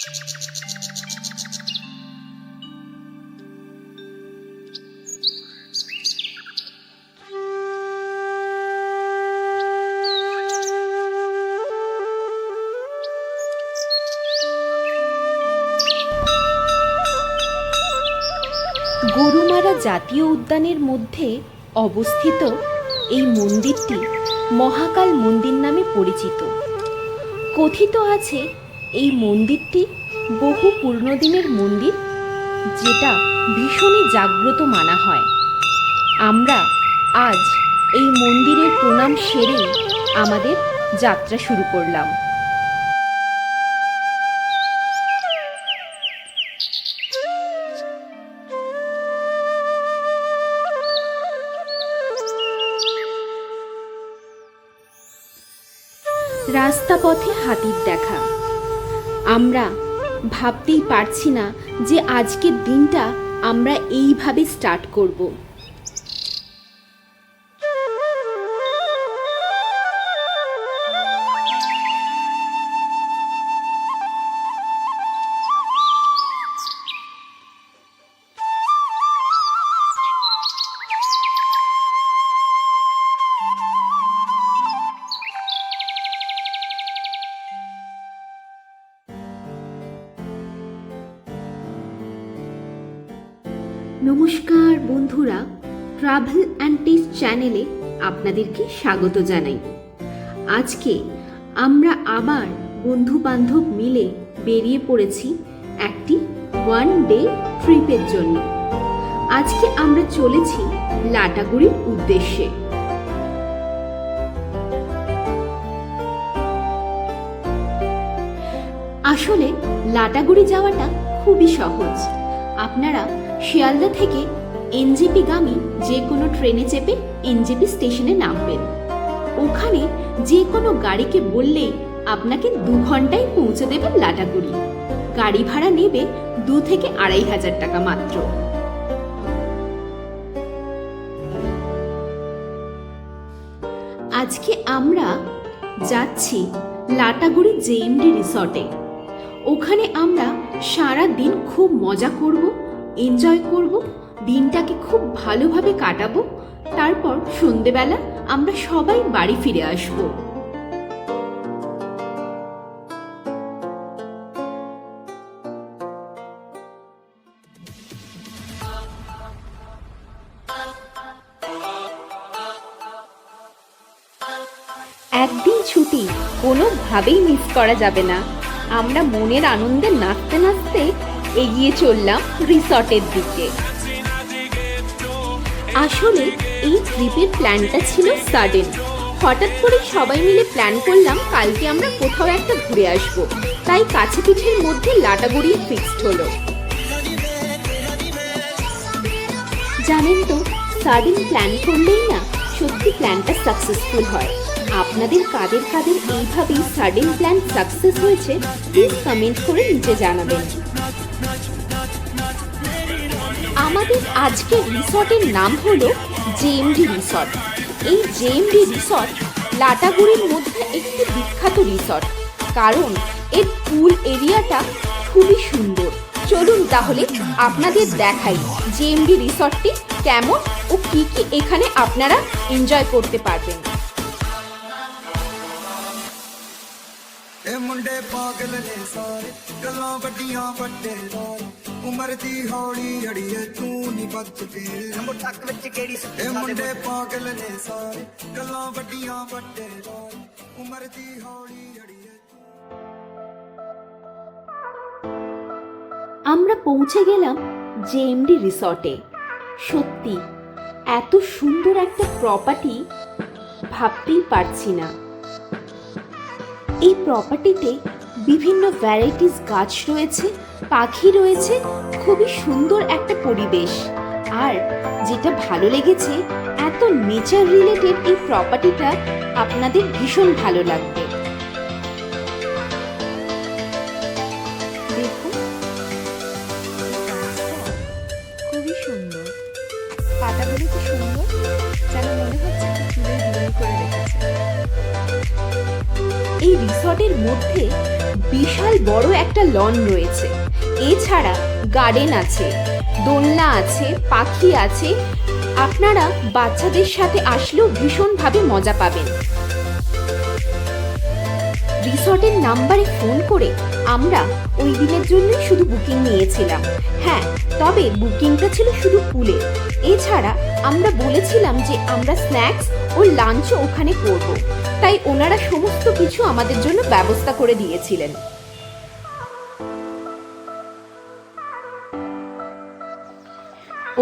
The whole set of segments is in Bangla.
গরুমারা জাতীয় উদ্যানের মধ্যে অবস্থিত এই মন্দিরটি মহাকাল মন্দির নামে পরিচিত। কথিত আছে এই মন্দিরটি বহু পুরনো মন্দির, যেটা ভীষণই জাগ্রত মানা হয়। আমরা আজ এই মন্দিরের প্রণাম সেরেই আমাদের যাত্রা শুরু করলাম। রাস্তা পথে হাতির দেখা। আমরা ভাবতেই পারছি না যে আজকের দিনটা আমরা এইভাবে স্টার্ট করব। নমস্কার বন্ধুরা, ট্রাভেল অ্যান্ড টেস্ট চ্যানেলে আপনাদেরকে স্বাগত জানাই। আজকে আমরা আবার বন্ধু বান্ধব মিলে বেরিয়ে পড়েছি একটি ওয়ান ডে ট্রিপের জন্য। আজকে আমরা চলেছি লাটাগুড়ির উদ্দেশ্যে। আসলে লাটাগুড়ি যাওয়াটা খুবই সহজ। আপনারা শিয়ালদা থেকে এনজেপি গামী যে কোনো ট্রেনে চেপে এনজেপি স্টেশনে নামবেন। ওখানে যে কোনো গাড়িকে বললেই আপনাকে 2 ঘন্টায় পৌঁছে দেবে লাটাগুড়ি। গাড়ি ভাড়া নেবে 2 থেকে 2,500 টাকা মাত্র। আজকে আমরা যাচ্ছি লাটাগুড়ি জেএমডি রিসর্টে। ওখানে আমরা সারা দিন খুব মজা করব, এনজয় করব, দিনটাকে খুব ভালোভাবে কাটাবো। তারপর সন্ধেবেলা আমরা সবাই বাড়ি ফিরে আসব। একদিন ছুটি কোনোভাবেই মিস করা যাবে না। আমরা মনের আনন্দে নাচতে নাচতে এগিয়ে চললাম রিসর্টের দিকে। আসলে এই ট্রিপের প্ল্যানটা ছিল সাডেন। হঠাৎ করে সবাই মিলে প্ল্যান করলাম কালকে আমরা কোথাও একটা ঘুরে আসবো, তাই কাছে পিঠের মধ্যে লাটাগুড়ি ফিক্সড হলো। জানেন তো, সাডেন প্ল্যান করলেই না সত্যি প্ল্যানটা সাকসেসফুল হয়। আপনাদের কাদের কাদের এইভাবেই সাডেন প্ল্যান সাকসেস হয়েছে প্লিজ কমেন্ট করে নিচে জানাবেন। আমাদের আজকের রিসর্টের নাম হলো জেএমডি রিসর্ট। এই জেএমডি রিসর্ট লাটাগুড়ির মধ্যে একটি বিখ্যাত রিসর্ট, কারণ এর পুল এরিয়াটা খুবই সুন্দর। চলুন তাহলে আপনাদের দেখাই জেএমডি রিসর্টটি কেমন ও কি কি এখানে আপনারা এনজয় করতে পারবেন। मुंडे पागल ने सारे गल्लां वड्डियां वड्डे वाल उमर दी हौली अड़िए तू नहीं बच के ठक विच केड़ी ए मुंडे पागल ने सारे गल्लां वड्डियां वड्डे वाल उमर दी हौली अड़िए। আমরা পৌঁছে গেলাম জেএমডি রিসর্টে। সত্যি এত সুন্দর একটা প্রপার্টি ভাবতেই পারছি না। এই প্রপার্টিতে বিভিন্ন ভ্যারাইটিস গাছ রয়েছে, পাখি রয়েছে, খুবই সুন্দর একটা পরিবেশ। আর যেটা ভালো লেগেছে, এত নেচার রিলেটেড এই প্রপার্টিটা আপনাদের ভীষণ ভালো লাগবে। দেখুন, খুবই সুন্দর, পাতাগুলো কি সুন্দর, যেন মনে হচ্ছে চুলের ডিজাইন করে রেখেছে। এই রিসর্ট রিসর্টের মধ্যে বিশাল বড় একটা লন রয়েছে। এছাড়া গার্ডেন আছে, দোলনা আছে, পাখি আছে। আপনারা বাচ্চাদের সাথে আসলেও ভীষণভাবে মজা পাবেন। রিসর্টের নাম্বারে ফোন করে আমরা ওই দিনের জন্যই শুধু বুকিং নিয়েছিলাম। হ্যাঁ, তবে বুকিংটা ছিল শুধু পুলে। এছাড়া আমরা বলেছিলাম যে আমরা স্ন্যাক্স ও লাঞ্চও ওখানে করব, তাই ওনারা সমস্ত কিছু আমাদের জন্য ব্যবস্থা করে দিয়েছিলেন।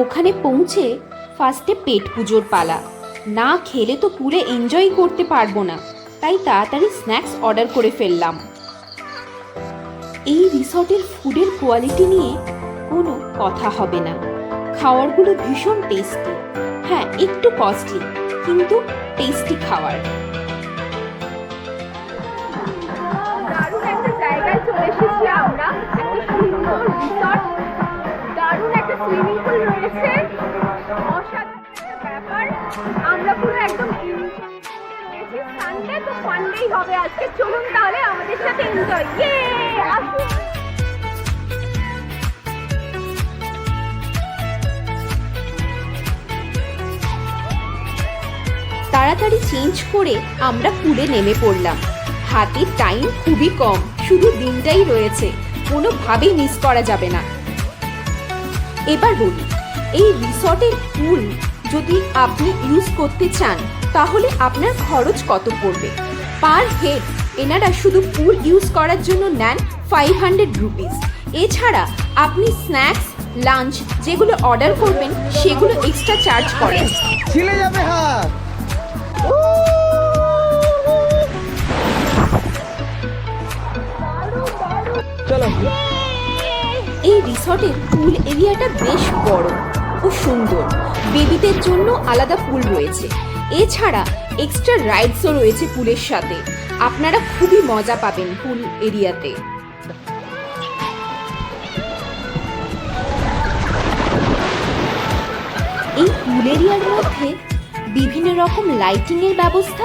ওখানে পৌঁছে ফার্স্টে পেট পুজোর পালা। না খেলে তো পুলে এনজয় করতে পারবো না, তাই তাড়াতাড়ি স্ন্যাক্স অর্ডার করে ফেললাম। এই রিসর্টের ফুডের কোয়ালিটি নিয়ে কোনো কথা হবে না। খাবারগুলো ভীষণ টেস্টি। হ্যাঁ, একটু কস্টলি, কিন্তু টেস্টি খাবার। দারুণ একটা জায়গায় চলে এসেছি আমরা, একটা সুন্দর রিসর্ট, দারুণ একটা সুইমিং পুল রয়েছে, অসাধারণ একটা ব্যাপার। আমরা পুরো একদম রয়েছি। সানডে তো ফান্ডেই হবে আজকে। চলুন তাহলে আমাদের সাথে এনজয়। আসুন। তাড়াতাড়ি চেঞ্জ করে আমরা পুলে নেমে পড়লাম। হাতে টাইম খুবই কম, শুধু দিনটাই রয়েছে, কোনোভাবেই মিস করা যাবে না। এবার বলি, এই রিসর্টের পুল যদি আপনি ইউজ করতে চান তাহলে আপনার খরচ কত পড়বে? পার হেড এনারা শুধু পুল ইউজ করার জন্য নেন 500 রুপিস। এছাড়া আপনি স্ন্যাক্স, লাঞ্চ যেগুলো অর্ডার করবেন সেগুলো এক্সট্রা চার্জ করেন। ছিলে যাবে হাত। চলো। এই রিসর্টের পুল এরিয়াটা বেশ বড় ও সুন্দর। বেবিদের জন্য আলাদা পুল রয়েছে। এছাড়া এক্সট্রা রাইডসও রয়েছে পুলের সাথে। আপনারা খুবই মজা পাবেন পুল এরিয়াতে। এই পুল এরিয়ার মধ্যে বিভিন্ন রকম লাইটিং এর ব্যবস্থা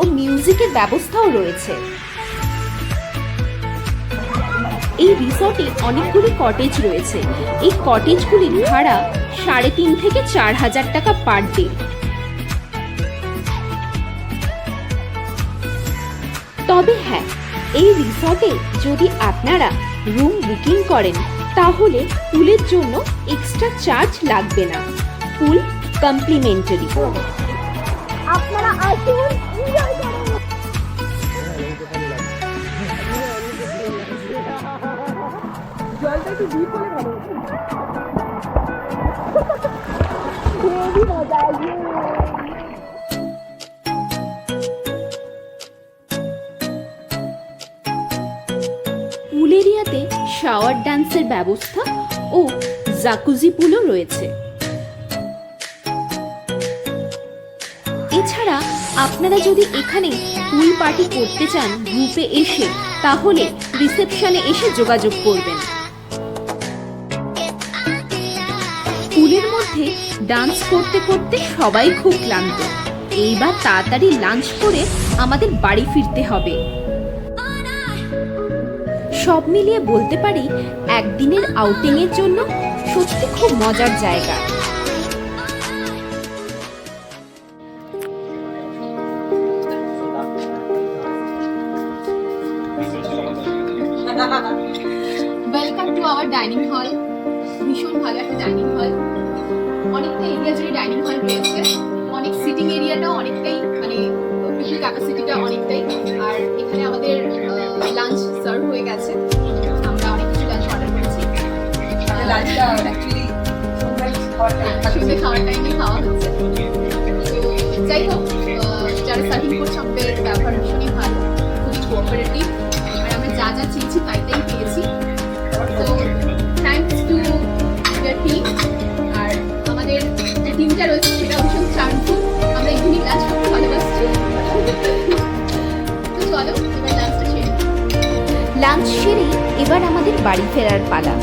ও মিউজিকের ব্যবস্থাও রয়েছে। এই রিসর্টে অনেকগুলি কটেজ রয়েছে। এই কটেজগুলির ভাড়া 3.5 থেকে 4,000 টাকা পার ডে। তবে হ্যাঁ, এই রিসর্টে যদি আপনারা রুম বুকিং করেন তাহলে পুলের জন্য এক্সট্রা চার্জ লাগবে না। পুল কমপ্লিমেন্টারি। আপনারা আসুন, এনজয় করুন। জলটা একটু ডিপ হলে ভালো হতো। খুবই মজা আসবে। পুল এরিয়াতে শাওয়ার ডান্সের ব্যবস্থা ও জাকুজি পুলও রয়েছে। এছাড়া আপনারা যদি এখানে পুল পার্টি করতে চান গ্রুপে এসে, তাহলে রিসেপশনে এসে যোগাযোগ করবেন। পুলের মধ্যে ডান্স করতে করতে সবাই খুব ক্লান্ত। এইবার তাড়াতাড়ি লাঞ্চ করে আমাদের বাড়ি ফিরতে হবে। সব মিলিয়ে বলতে পারি একদিনের আউটিং এর জন্য সত্যি খুব মজার জায়গা। Welcome to our dining hall. ভীষণ ভালো একটা ডাইনিং হল। অনেকটা এরিয়া জুড়ে ডাইনিং হল রয়েছে। অনেক সিটিং এরিয়াটাও অনেকটাই, মানে পিপল ক্যাপাসিটিটা অনেকটাই। আর এখানে আমাদের লাঞ্চ সার্ভ হয়ে গেছে। আমরা অনেক কিছু লাঞ্চ অর্ডার করেছি। লাঞ্চটা অ্যাকচুয়ালি সন্ধ্যে খাওয়ার টাইমে খাওয়া হচ্ছে। তো যাই হোক, যারা সার্ভিং করছে আমাদের ব্যবহার ভীষণই ভালো, খুবই কোঅপারেটিভ। আর আমরা যা যা চেয়েছি তাই পেয়েছি। তো থ্যাঙ্কস টু দ্য টিম। আর আমাদের যে টিমটা রয়েছে সেটা ভীষণ চার্মফুল। আমরা এখানেই লাঞ্চ করতে ভালোবাসছি। তো চলো এবার লাঞ্চটা সেরে নিই। লাঞ্চ সেরে এবার আমাদের বাড়ি ফেরার পালা।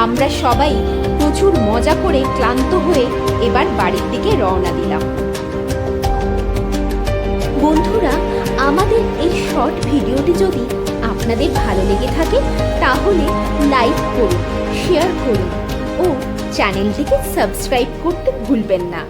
আমরা সবাই প্রচুর মজা করে ক্লান্ত হয়ে এবার বাড়ির দিকে রওনা দিলাম। বন্ধুরা, আমাদের এই শর্ট ভিডিওটি যদি আপনাদের ভালো লেগে থাকে তাহলে লাইক করুন, শেয়ার করুন ও চ্যানেলটিকে সাবস্ক্রাইব করতে ভুলবেন না।